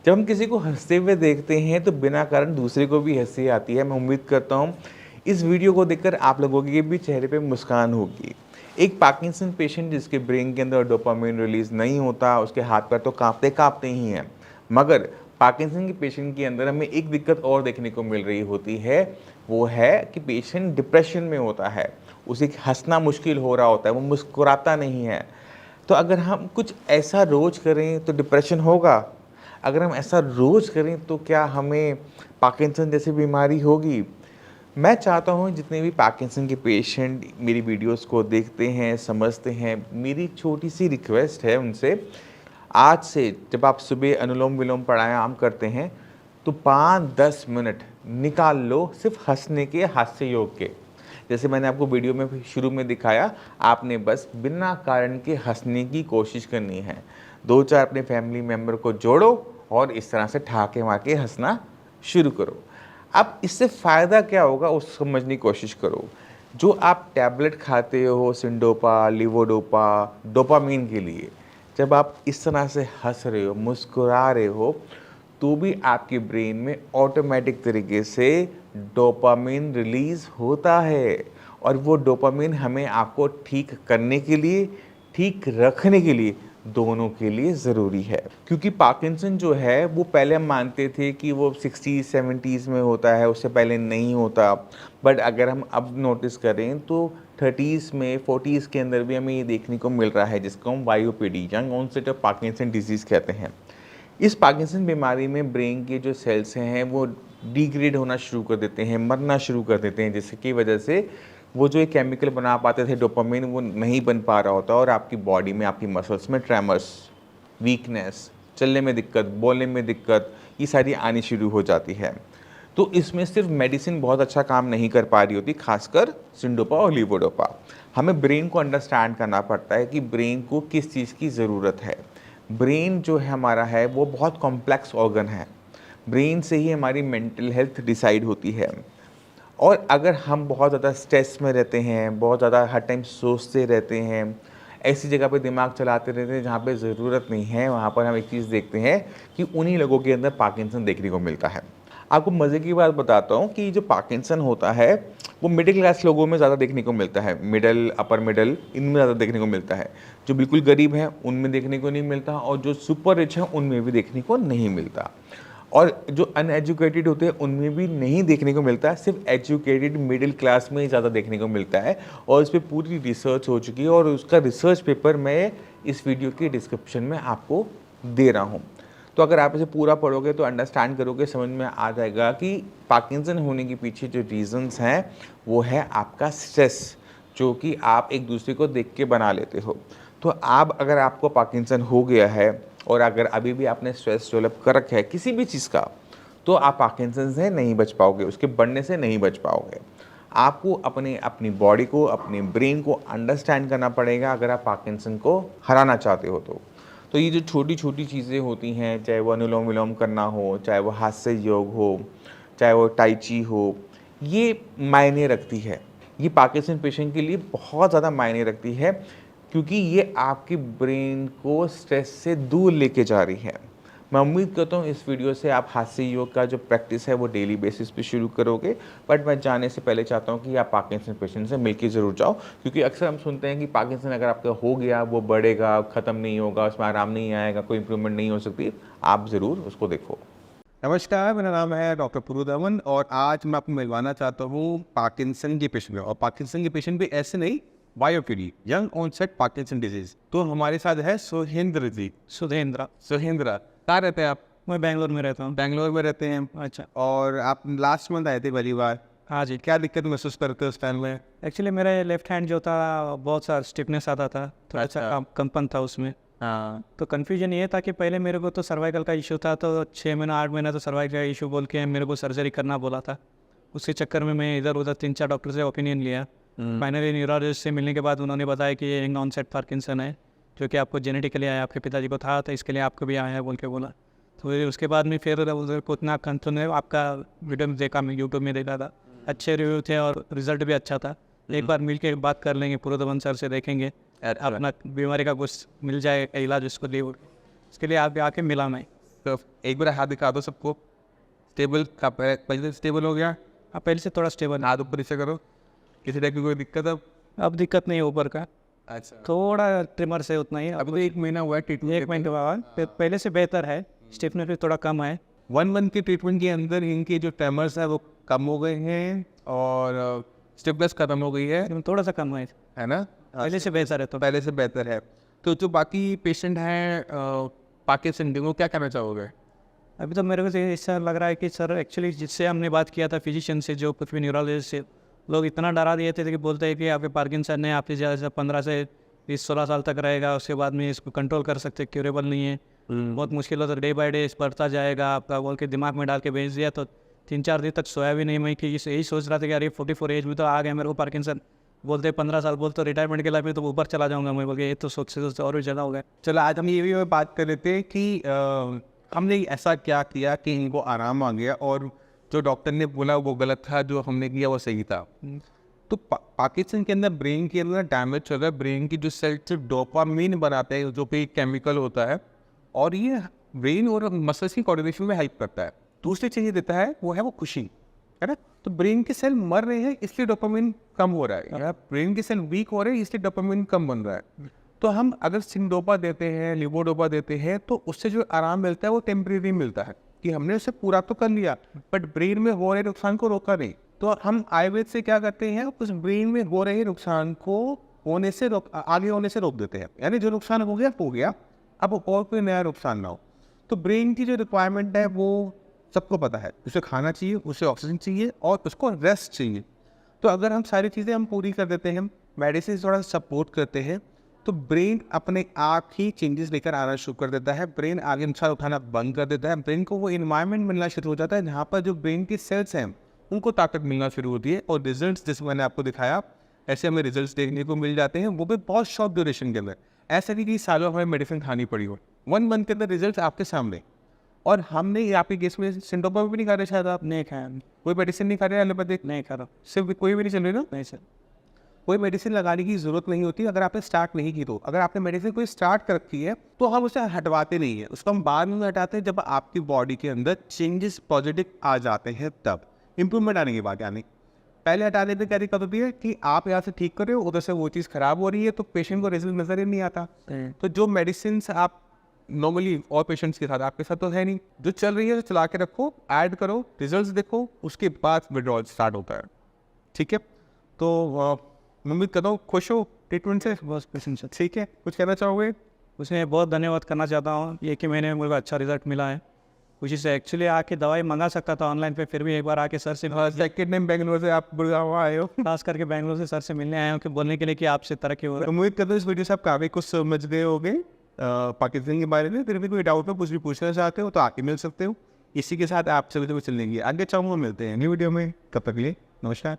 जब हम किसी को हँसते हुए देखते हैं तो बिना कारण दूसरे को भी हँसी आती है। मैं उम्मीद करता हूँ इस वीडियो को देखकर आप लोगों के भी चेहरे पे मुस्कान होगी। एक पार्किंसन पेशेंट जिसके ब्रेन के अंदर डोपामाइन रिलीज़ नहीं होता, उसके हाथ पैर तो काँपते-काँपते ही हैं। मगर पार्किंसन के पेशेंट के अंदर हमें एक दिक्कत और देखने को मिल रही होती है, वो है कि पेशेंट डिप्रेशन में होता है। उसे हँसना मुश्किल हो रहा होता है, वो मुस्कुराता नहीं है। तो अगर हम कुछ ऐसा रोज़ करें तो डिप्रेशन होगा? अगर हम ऐसा रोज़ करें तो क्या हमें पार्किंसन जैसी बीमारी होगी? मैं चाहता हूँ जितने भी पार्किंसन के पेशेंट मेरी वीडियोस को देखते हैं, समझते हैं, मेरी छोटी-सी रिक्वेस्ट है उनसे, आज से जब आप सुबह अनुलोम-विलोम प्राणायाम करते हैं, तो 5-10 मिनट निकाल लो सिर्फ़ हँसने के, हास्य योग के। जैसे मैंने आपको वीडियो में भी शुरू में दिखाया, आपने बस बिना कारण के हँसने की कोशिश करनी है। 2-4 अपने फैमिली मेंबर को जोड़ो और इस तरह से ठहाके मार के हँसना शुरू करो। अब इससे फ़ायदा क्या होगा उसको समझने की कोशिश करो। जो आप टैबलेट खाते हो सिंडोपा, लीवोडोपा, डोपामाइन के लिए, जब आप इस तरह से हँस रहे हो, मुस्कुरा रहे हो, तो भी आपके ब्रेन में ऑटोमेटिक तरीके से डोपामाइन रिलीज़ होता है और वो डोपामाइन हमें आपको ठीक करने के लिए, ठीक रखने के लिए, दोनों के लिए ज़रूरी है। क्योंकि पार्किंसन जो है वो पहले हम मानते थे कि वो 60s-70s में होता है, उससे पहले नहीं होता। बट अगर हम अब नोटिस करें तो 30s में, 40s के अंदर भी हमें ये देखने को मिल रहा है जिसको हम YOPD, young onset of Parkinson disease कहते हैं। इस पार्किंसन बीमारी में ब्रेन के जो सेल्स हैं वो डिग्रेड होना शुरू कर देते हैं, मरना शुरू कर देते हैं, जिसकी वजह से वो जो एक केमिकल बना पाते थे डोपामाइन, वो नहीं बन पा रहा होता और आपकी बॉडी में, आपकी मसल्स में ट्रेमर्स, वीकनेस, चलने में दिक्कत, बोलने में दिक्कत, ये सारी आनी शुरू हो जाती है। तो इसमें सिर्फ मेडिसिन बहुत अच्छा काम नहीं कर पा रही होती, खासकर सिंडोपा और लीवोडोपा। हमें ब्रेन को अंडरस्टैंड करना पड़ता है कि ब्रेन को किस चीज़ की ज़रूरत है। ब्रेन जो है हमारा है वो बहुत कॉम्प्लेक्स ऑर्गन है। ब्रेन से ही हमारी मेंटल हेल्थ डिसाइड होती है और अगर हम बहुत ज़्यादा स्ट्रेस में रहते हैं, बहुत ज़्यादा हर टाइम सोचते रहते हैं, ऐसी जगह पे दिमाग चलाते रहते हैं जहाँ पे ज़रूरत नहीं है, वहाँ पर हम एक चीज़ देखते हैं कि उन्हीं लोगों के अंदर पार्किंसन देखने को मिलता है। आपको मज़े की बात बताता हूँ कि जो पार्किंसन होता है वो मिडिल क्लास लोगों में ज़्यादा देखने को मिलता है। मिडल, अपर मिडल, इनमें ज़्यादा देखने को मिलता है। जो बिल्कुल गरीब हैं उनमें देखने को नहीं मिलता और जो सुपर रिच हैं उनमें भी देखने को नहीं मिलता। और जो अनएजुकेटेड होते हैं उनमें भी नहीं देखने को मिलता है, सिर्फ एजुकेटेड मिडिल क्लास में ही ज़्यादा देखने को मिलता है और इस पे पूरी रिसर्च हो चुकी है और उसका रिसर्च पेपर मैं इस वीडियो के डिस्क्रिप्शन में आपको दे रहा हूँ। तो अगर आप इसे पूरा पढ़ोगे तो अंडरस्टैंड करोगे, समझ में आ जाएगा कि पार्किंसन होने के पीछे जो रीज़न्स हैं वो है आपका स्ट्रेस, जो कि आप एक दूसरे को देख के बना लेते हो। तो आप अगर आपको पार्किंसन हो गया है और अगर अभी भी आपने स्ट्रेस डेवलप कर रखा है किसी भी चीज़ का, तो आप पार्किंसन से नहीं बच पाओगे, उसके बढ़ने से नहीं बच पाओगे। आपको अपनी बॉडी को, अपने ब्रेन को अंडरस्टैंड करना पड़ेगा अगर आप पार्किंसन को हराना चाहते हो तो। तो ये जो छोटी-छोटी चीज़ें होती हैं, चाहे वो अनुलोम-विलोम करना हो, चाहे वो हास्य योग हो, चाहे वो टाई ची हो, ये मायने रखती है। ये पार्किंसन पेशेंट के लिए बहुत ज़्यादा मायने रखती है क्योंकि ये आपके ब्रेन को स्ट्रेस से दूर लेके जा रही है। मैं उम्मीद करता हूँ इस वीडियो से आप हास्य योग का जो प्रैक्टिस है वो डेली बेसिस पे शुरू करोगे। बट मैं जाने से पहले चाहता हूँ कि आप पार्किंसन पेशेंट से मिलके ज़रूर जाओ, क्योंकि अक्सर हम सुनते हैं कि पार्किंसन अगर आपका हो गया वो बढ़ेगा, ख़त्म नहीं होगा, उसमें आराम नहीं आएगा, कोई इंप्रूवमेंट नहीं हो सकती। आप ज़रूर उसको देखो। नमस्कार, मेरा नाम है डॉक्टर पुरुधवन और आज मैं आपको मिलवाना चाहता हूँ पार्किंसन के पेशेंट में। और पार्किंसन के पेशेंट भी ऐसे नहीं, वाईओपीडी, यंग ऑनसेट पार्किंसन डिजीज। तो हमारे साथ है सुहेंद्र जी। सुहेंद्र कहाँ रहते हैं आप? मैं बैंगलोर में रहता हूँ। बैंगलोर में रहते हैं। अच्छा। और आप लास्ट मंथ आए थे पहली बार। हाँ जी। क्या दिक्कत महसूस करते हो उस टाइम में? एक्चुअली मेरा लेफ्ट हैंड जो था बहुत सा स्टिफनेस आता था, थोड़ा सा कंपन था उसमें। हाँ। तो कन्फ्यूजन ये था कि पहले मेरे को तो सर्वाइकल का इशू था, तो 6 महीना 8 महीना तो सर्वाइकल का इशू बोल के मेरे को सर्जरी करना बोला था। उसके चक्कर में मैं इधर उधर 3-4 डॉक्टर से ओपिनियन लिया। फाइनली न्यूरोलॉजिस्ट से मिलने के बाद उन्होंने बताया कि ये यंग ऑनसेट पार्किंसन है, जो कि आपको जेनेटिकली आया, आपके पिताजी को था, तो इसके लिए आपको भी आया है बोल के बोला। तो उसके बाद में फिर उधर को इतना कंटिन्यू आपका वीडियो में देखा, मैं यूट्यूब में देखा था, अच्छे रिव्यू थे और रिजल्ट भी अच्छा था। एक बार मिल के बात कर लेंगे, पुरुधवन सर से देखेंगे अपना बीमारी का कुछ मिल जाए इलाज उसको लिए, उसके लिए आप आके मिला मैं। तो एक बार हाथ दिखा दो सबको। स्टेबल का पहले स्टेबल हो गया। अब पहले से थोड़ा स्टेबल। हाथ ऊपर नीचे करो। किसी टाइप की कोई दिक्कत अब दिक्कत नहीं है ऊपर का, अच्छा थोड़ा ट्रिमर से उतना ही। अभी तो 1 महीना हुआ है ट्रीटमेंट। 1 महीने के बाद पहले से बेहतर है, स्टिफनेस भी थोड़ा कम है। 1 मंथ के ट्रीटमेंट के अंदर इनके जो ट्रेमर्स है वो कम हो गए हैं और स्टिफनेस खत्म हो गई है थोड़ा सा कम है ना? पहले से बेहतर है। तो पहले से बेहतर है। तो जो बाकी पेशेंट हैं पार्किंसन के, वो क्या कहना चाहोगे? अभी तो मेरे को ऐसा लग रहा है कि सर एक्चुअली जिससे हमने बात किया था फिजिशियन से, जो कुछ भी न्यूरोलॉजिस्ट से, लोग इतना डरा दिए थे कि बोलते हैं कि आपके पार्किंसन है, आपके जैसे 15 से 20-16 साल तक रहेगा, उसके बाद में इसको कंट्रोल कर सकते, क्यूरेबल नहीं है, बहुत मुश्किल होता है, डे बाय डे बढ़ता जाएगा आपका बोल के दिमाग में डाल के भेज दिया। तो 3-4 दिन तक सोया भी नहीं मैं, कि यही सोच रहा था कि अरे 44 एज में तो आ गया मेरे को पार्किंसन, बोलते 15 साल बोलते रिटायरमेंट के लाइफ में तो ऊपर चला जाऊंगा मैं, बोल के ये तो सोचते और भी ज़्यादा हो गया। चलो आज हम ये भी बात कर लेते हैं कि हमने ऐसा क्या किया कि इनको आराम आ गया और जो डॉक्टर ने बोला वो गलत था, जो हमने किया वो सही था। तो पार्किंसन के अंदर ब्रेन के अंदर डैमेज चल रहा है। ब्रेन की जो सेल सिर्फ डोपामीन बनाते हैं, जो कि केमिकल होता है, और ये ब्रेन और मसल्स की कोऑर्डिनेशन में हेल्प करता है। दूसरी चीज़ ये देता है वो है वो खुशी, है ना? तो ब्रेन के सेल मर रहे हैं इसलिए डोपामिन कम हो रहा है, या ब्रेन के सेल वीक हो रहे हैं इसलिए डोपामिन कम बन रहा है। तो हम अगर सिंडोपा देते हैं, लिवोडोपा देते हैं, तो उससे जो आराम मिलता है वो टेम्परेरी मिलता है, कि हमने उसे पूरा तो कर लिया बट ब्रेन में हो रहे नुकसान को रोका नहीं। तो हम आयुर्वेद से क्या करते हैं, उस ब्रेन में हो रहे नुकसान को होने से आगे होने से रोक देते हैं। यानी जो नुकसान हो गया, अब और कोई नया नुकसान ना हो। तो ब्रेन की जो रिक्वायरमेंट है वो सबको पता है, उसे खाना चाहिए, उसे ऑक्सीजन चाहिए और उसको रेस्ट चाहिए। तो अगर हम सारी चीज़ें हम पूरी कर देते हैं, मेडिसिन थोड़ा सपोर्ट करते हैं, तो ब्रेन अपने आप ही चेंजेस लेकर आना शुरू कर देता है। ब्रेन आगे नुकसान उठाना बंद कर देता है। ब्रेन को वो इन्वायरमेंट मिलना शुरू हो जाता है जहाँ पर जो ब्रेन की सेल्स हैं उनको ताकत मिलना शुरू होती है। और रिजल्ट्स जैसे मैंने आपको दिखाया, ऐसे हमें रिजल्ट्स देखने को मिल जाते हैं, वो भी बहुत शॉर्ट ड्यूरेशन के अंदर। ऐसा नहीं कि सालों हमें मेडिसिन खानी पड़ी हो, 1 मंथ के अंदर रिजल्ट आपके सामने। और हमने आपके केस में सिंडोपा भी नहीं खा रहे, शायद आप नहीं खाया, कोई मेडिसिन नहीं खा रहे, एलोपैथिक नहीं खा रहा, सिर्फ कोई भी नहीं चल रही ना? नहीं सर। कोई मेडिसिन लगाने की ज़रूरत नहीं होती अगर आपने स्टार्ट नहीं की। तो अगर आपने मेडिसिन कोई स्टार्ट कर रखी है तो हम उसे हटवाते नहीं है, उसको हम बाद में हटाते हैं जब आपकी बॉडी के अंदर चेंजेस पॉजिटिव आ जाते हैं, तब इंप्रूवमेंट आने के बाद। यानी पहले हटा देते क्या दिक्कत होती है कि आप यहाँ से ठीक कर रहे हो, उधर से वो चीज़ खराब हो रही है, तो पेशेंट को रिजल्ट नजर ही नहीं आता। तो जो मेडिसिन आप नॉर्मली और पेशेंट्स के साथ, आपके साथ तो है नहीं, जो चल रही है तो चला के रखो, ऐड करो, रिजल्ट्स देखो, उसके बाद विड्रॉल स्टार्ट होता है। ठीक है, तो मैं उम्मीद करता हूँ खुश हो ट्रीटमेंट से। बस पेशेंट सर। ठीक है, कुछ कहना चाहोगे? उसमें बहुत धन्यवाद करना चाहता हूँ, ये कि मैंने मुझे अच्छा रिजल्ट मिला है। खुशी से एक्चुअली आके दवाई मंगा सकता था ऑनलाइन पे, फिर भी एक बार आके सर से, सेकेंड टाइम बेंगलोर से आप गुड़गांव आए हो, खास करके बेंगलोर से सर से मिलने आया हूँ कि बोलने के लिए कि आपसे तरक्की हो रहा उम्मीद करता हूँ इस वीडियो से आप काफ़ी कुछ समझ गए होंगे पाकिस्तान के बारे में। फिर भी कोई डाउट हो, कुछ भी पूछना चाहते हो तो आके मिल सकते हो। इसी के साथ आप सभी तो चलेंगे आगे, चाहूँगा मिलते हैं अगली वीडियो में। तब तक के लिए नमस्कार।